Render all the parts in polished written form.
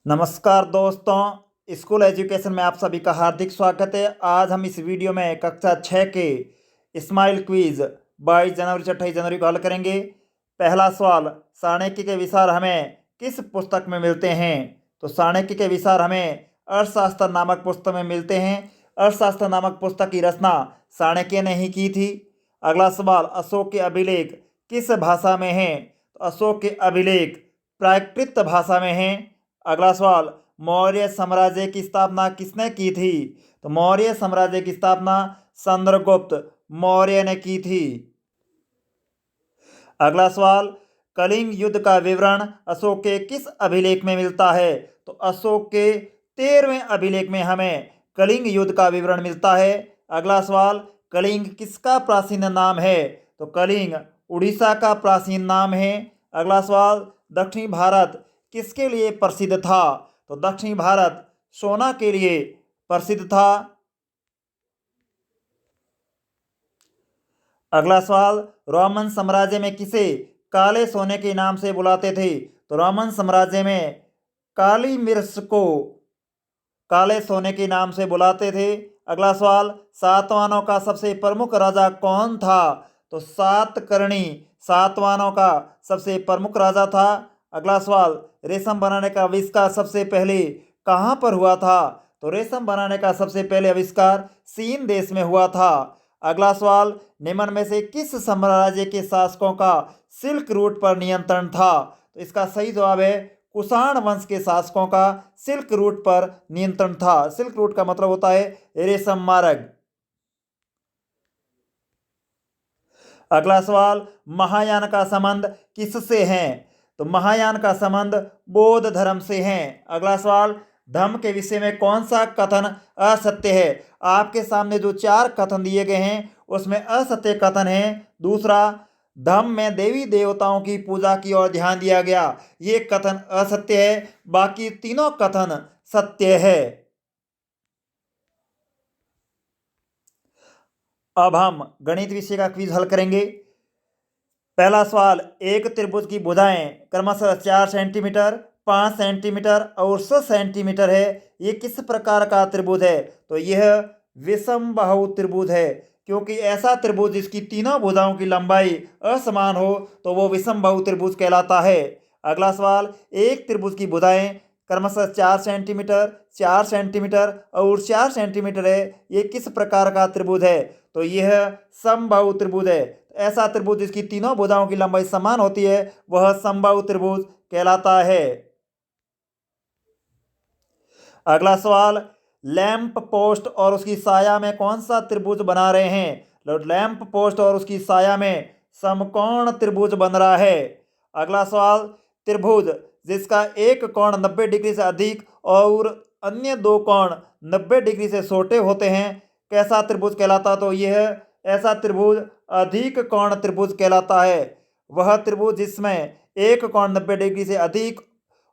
नमस्कार दोस्तों, school education में आप सभी का हार्दिक स्वागत है। आज हम इस वीडियो में कक्षा 6 के स्माइल क्विज 22 जनवरी से 28 जनवरी को हल करेंगे। पहला सवाल, चाणक्य के विचार हमें किस पुस्तक में मिलते हैं? तो चाणक्य के विचार हमें अर्थशास्त्र नामक पुस्तक में मिलते हैं। अर्थशास्त्र नामक पुस्तक की रचना चाणक्य ने ही की थी। अगला सवाल, अशोक के अभिलेख किस भाषा में हैं? तो अशोक के अभिलेख प्राकृत भाषा में हैं। अगला सवाल, मौर्य साम्राज्य की स्थापना किसने की थी? तो मौर्य साम्राज्य की स्थापना चंद्रगुप्त मौर्य ने की थी। अगला सवाल, कलिंग युद्ध का विवरण अशोक के किस अभिलेख में मिलता है? तो अशोक के 13वें अभिलेख में हमें कलिंग युद्ध का विवरण मिलता है। अगला सवाल, कलिंग किसका प्राचीन नाम है? तो कलिंग उड़ीसा का प्राचीन नाम है। अगला सवाल, दक्षिणी भारत किसके लिए प्रसिद्ध था? तो दक्षिणी भारत सोना के लिए प्रसिद्ध था। अगला सवाल, रोमन साम्राज्य में किसे काले सोने के नाम से बुलाते थे? तो रोमन साम्राज्य में काली मिर्च को काले सोने के नाम से बुलाते थे। अगला सवाल, सातवाहनों का सबसे प्रमुख राजा कौन था? तो सातकर्णी सातवाहनों का सबसे प्रमुख राजा था। अगला सवाल, रेशम बनाने का आविष्कार सबसे पहले कहाँ पर हुआ था? तो रेशम बनाने का सबसे पहले आविष्कार चीन देश में हुआ था। अगला सवाल, निम्न में से किस साम्राज्य के शासकों का सिल्क रूट पर नियंत्रण था? तो इसका सही जवाब है कुषाण वंश के शासकों का सिल्क रूट पर नियंत्रण था। सिल्क रूट का मतलब होता है रेशम मार्ग। अगला सवाल, महायान का संबंध किससे है? तो महायान का संबंध बौद्ध धर्म से है। अगला सवाल, धम्म के विषय में कौन सा कथन असत्य है? आपके सामने जो 4 कथन दिए गए हैं उसमें असत्य कथन है। दूसरा, धम्म में देवी देवताओं की पूजा की ओर ध्यान दिया गया, ये कथन असत्य है। बाकी तीनों कथन सत्य है। अब हम गणित विषय का क्विज हल करेंगे। पहला सवाल, एक त्रिभुज की भुजाएं क्रमशः 4 सेंटीमीटर, 5 सेंटीमीटर और 6 सेंटीमीटर है। ये किस प्रकार का त्रिभुज है? तो यह विषमबाहु त्रिभुज है, क्योंकि ऐसा त्रिभुज जिसकी तीनों भुजाओं की लंबाई असमान हो तो वो विषमबाहु त्रिभुज कहलाता है। अगला सवाल, एक त्रिभुज की भुजाएं क्रमशः 4 सेंटीमीटर, 4 सेंटीमीटर और 4 सेंटीमीटर है। ये किस प्रकार का त्रिभुज है? तो यह समबाहु त्रिभुज है। ऐसा त्रिभुज जिसकी तीनों भुजाओं की लंबाई समान होती है वह समबाहु त्रिभुज कहलाता है। अगला सवाल, लैंप पोस्ट और उसकी साया में कौन सा त्रिभुज बना रहे हैं? लैंप पोस्ट और उसकी साया में समकोण त्रिभुज बन रहा है। अगला सवाल, त्रिभुज जिसका एक कोण 90 डिग्री से अधिक और अन्य 2 कोण 90 डिग्री से छोटे होते हैं कैसा त्रिभुज कहलाता? तो यह ऐसा त्रिभुज अधिक कोण त्रिभुज कहलाता है। वह त्रिभुज जिसमें एक कोण 90 डिग्री से अधिक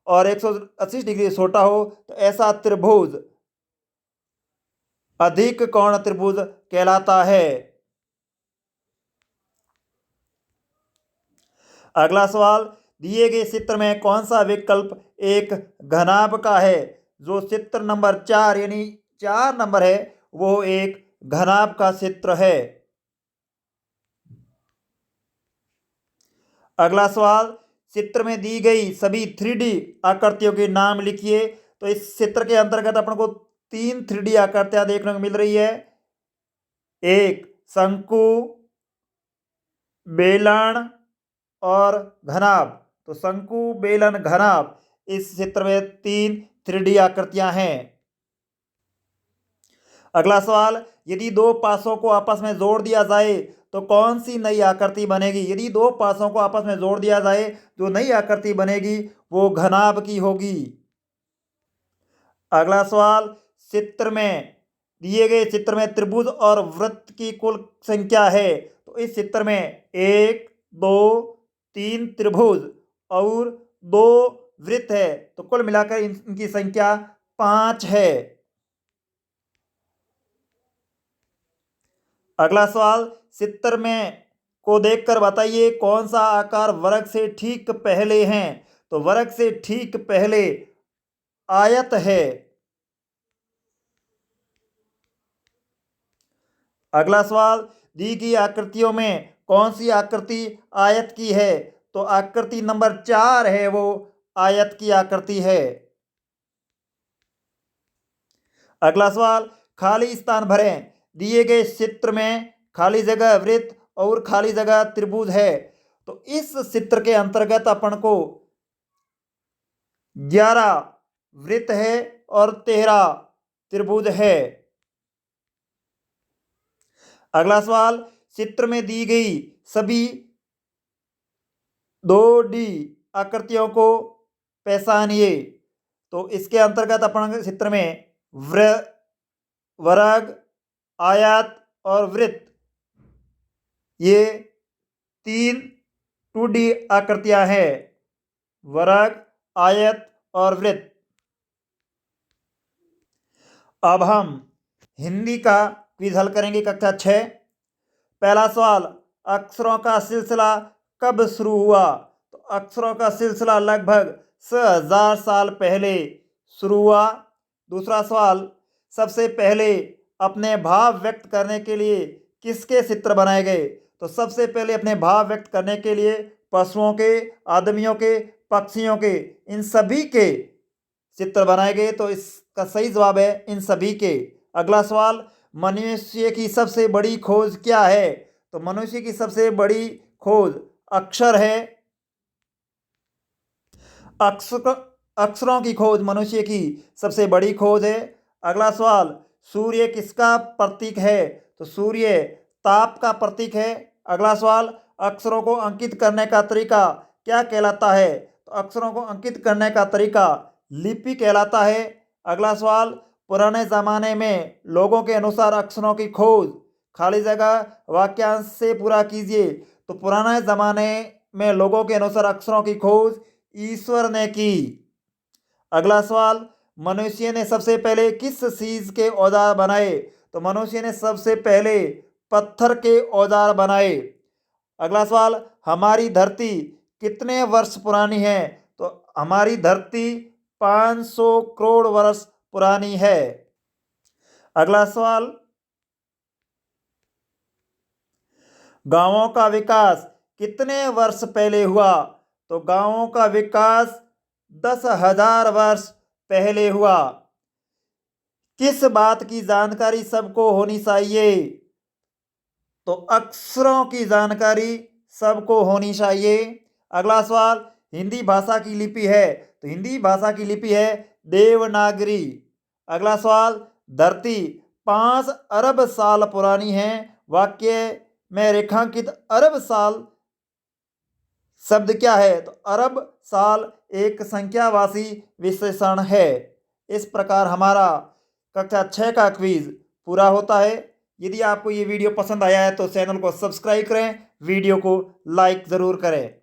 और 180 डिग्री से छोटा हो तो ऐसा त्रिभुज अधिक कोण त्रिभुज कहलाता है। अगला सवाल, दिए गए चित्र में कौन सा विकल्प एक घनाभ का है? जो चित्र नंबर 4 यानी 4 नंबर है वो एक घनाभ का चित्र है। अगला सवाल, चित्र में दी गई सभी 3D आकृतियों के नाम लिखिए। तो इस चित्र के अंतर्गत अपन को 3 3D आकृतियां देखने को मिल रही है। एक शंकु, बेलन और घनाभ। तो शंकु, बेलन, घनाभ, इस चित्र में 3 3D आकृतियां हैं। अगला सवाल, यदि 2 पासों को आपस में जोड़ दिया जाए तो कौन सी नई आकृति बनेगी? यदि 2 पासों को आपस में जोड़ दिया जाए जो नई आकृति बनेगी वो घनाभ की होगी। अगला सवाल, चित्र में दिए गए चित्र में त्रिभुज और वृत्त की कुल संख्या है। तो इस चित्र में 1 2 3 त्रिभुज और 2 वृत्त है, तो कुल मिलाकर इनकी संख्या 5 है। अगला सवाल, चित्र में को देखकर बताइए कौन सा आकार वर्ग से ठीक पहले है? तो वर्ग से ठीक पहले आयत है? अगला सवाल, दी गई आकृतियों में कौन सी आकृति आयत की है? तो आकृति नंबर 4 है, वो आयत की आकृति है। अगला सवाल, खाली स्थान भरें। दिए गए चित्र में खाली जगह वृत्त और खाली जगह त्रिभुज है। तो इस चित्र के अंतर्गत अपन को 11 वृत्त है और 13 त्रिभुज है। अगला सवाल, चित्र में दी गई सभी 2D आकृतियों को पहचानिए। तो इसके अंतर्गत अपन चित्र में वर्ग, आयत और वृत्त, ये 3 2D आकृतियां हैं, वर्ग, आयत और वृत्त। अब हम हिंदी का क्विज हल करेंगे, कक्षा 6। पहला सवाल, अक्षरों का सिलसिला कब शुरू हुआ? तो अक्षरों का सिलसिला लगभग 6000 साल पहले शुरू हुआ। दूसरा सवाल, सबसे पहले अपने भाव व्यक्त करने के लिए किसके चित्र बनाए गए? तो सबसे पहले अपने भाव व्यक्त करने के लिए पशुओं के, आदमियों के, पक्षियों के, इन सभी के चित्र बनाए गए। तो इसका सही जवाब है इन सभी के। अगला सवाल, मनुष्य की सबसे बड़ी खोज क्या है? तो मनुष्य की सबसे बड़ी खोज अक्षर है। अक्षरों की खोज मनुष्य की सबसे बड़ी खोज है। अगला सवाल, सूर्य किसका प्रतीक है? तो सूर्य ताप का प्रतीक है। अगला सवाल, अक्षरों को अंकित करने का तरीका क्या कहलाता है? तो अक्षरों को अंकित करने का तरीका लिपि कहलाता है। अगला सवाल, पुराने ज़माने में लोगों के अनुसार अक्षरों की खोज खाली जगह वाक्यांश से पूरा कीजिए। तो पुराने ज़माने में लोगों के अनुसार अक्षरों की खोज ईश्वर ने की। अगला सवाल, मनुष्य ने सबसे पहले किस चीज के औजार बनाए? तो मनुष्य ने सबसे पहले पत्थर के औजार बनाए। अगला सवाल, हमारी धरती कितने वर्ष पुरानी है? तो हमारी धरती 500 करोड़ वर्ष पुरानी है। अगला सवाल, गांवों का विकास कितने वर्ष पहले हुआ? तो गांवों का विकास 10,000 वर्ष पहले हुआ। किस बात की जानकारी सबको होनी चाहिए? तो अक्षरों की जानकारी सबको होनी चाहिए। अगला सवाल, हिंदी भाषा की लिपि है? तो हिंदी भाषा की लिपि है देवनागरी। अगला सवाल, धरती 5 अरब साल पुरानी है। वाक्य में रेखांकित अरब साल शब्द क्या है? तो अरब साल एक संख्यावाची विशेषण है। इस प्रकार हमारा कक्षा 6 का क्विज पूरा होता है। यदि आपको ये वीडियो पसंद आया है तो चैनल को सब्सक्राइब करें, वीडियो को लाइक ज़रूर करें।